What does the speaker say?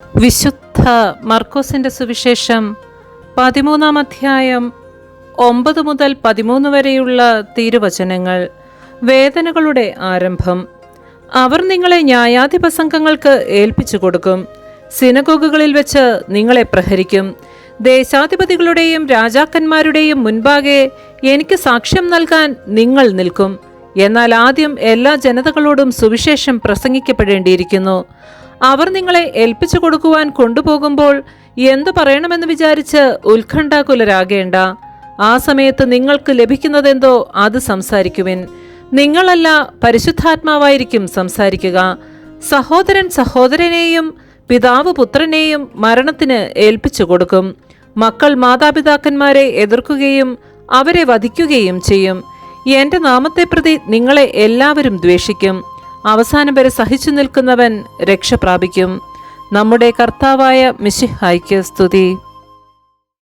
വിശുദ്ധ മർക്കോസിന്റെ സുവിശേഷം 13-ാം അധ്യായം 9 മുതൽ 13 വരെയുള്ള തിരുവചനങ്ങൾ. വേദനകളുടെ ആരംഭം. അവർ നിങ്ങളെ ന്യായാധിപ സംഘങ്ങൾക്ക് ഏൽപ്പിച്ചു കൊടുക്കും. സിനഗോഗുകളിൽ വെച്ച് നിങ്ങളെ പ്രഹരിക്കും. ദേശാധിപതികളുടെയും രാജാക്കന്മാരുടെയും മുൻപാകെ എനിക്ക് സാക്ഷ്യം നൽകാൻ നിങ്ങൾ നിൽക്കും. എന്നാൽ ആദ്യം എല്ലാ ജനതകളോടും സുവിശേഷം പ്രസംഗിക്കപ്പെടേണ്ടിയിരിക്കുന്നു. അവർ നിങ്ങളെ ഏൽപ്പിച്ചു കൊടുക്കുവാൻ കൊണ്ടുപോകുമ്പോൾ എന്തു പറയണമെന്ന് വിചാരിച്ച് ഉത്കണ്ഠാകുലരാകേണ്ട. ആ സമയത്ത് നിങ്ങൾക്ക് ലഭിക്കുന്നതെന്തോ അത് സംസാരിക്കുവിൻ. നിങ്ങളല്ല, പരിശുദ്ധാത്മാവായിരിക്കും സംസാരിക്കുക. സഹോദരൻ സഹോദരനെയും പിതാവ് പുത്രനെയും മരണത്തിന് ഏൽപ്പിച്ചു കൊടുക്കും. മക്കൾ മാതാപിതാക്കന്മാരെ എതിർക്കുകയും അവരെ വധിക്കുകയും ചെയ്യും. എന്റെ നാമത്തെ പ്രതി നിങ്ങളെ എല്ലാവരും ദ്വേഷിക്കും. അവസാനം വരെ സഹിച്ചു നിൽക്കുന്നവൻ രക്ഷ പ്രാപിക്കും. നമ്മുടെ കർത്താവായ മിശിഹായ്ക്ക് സ്തുതി.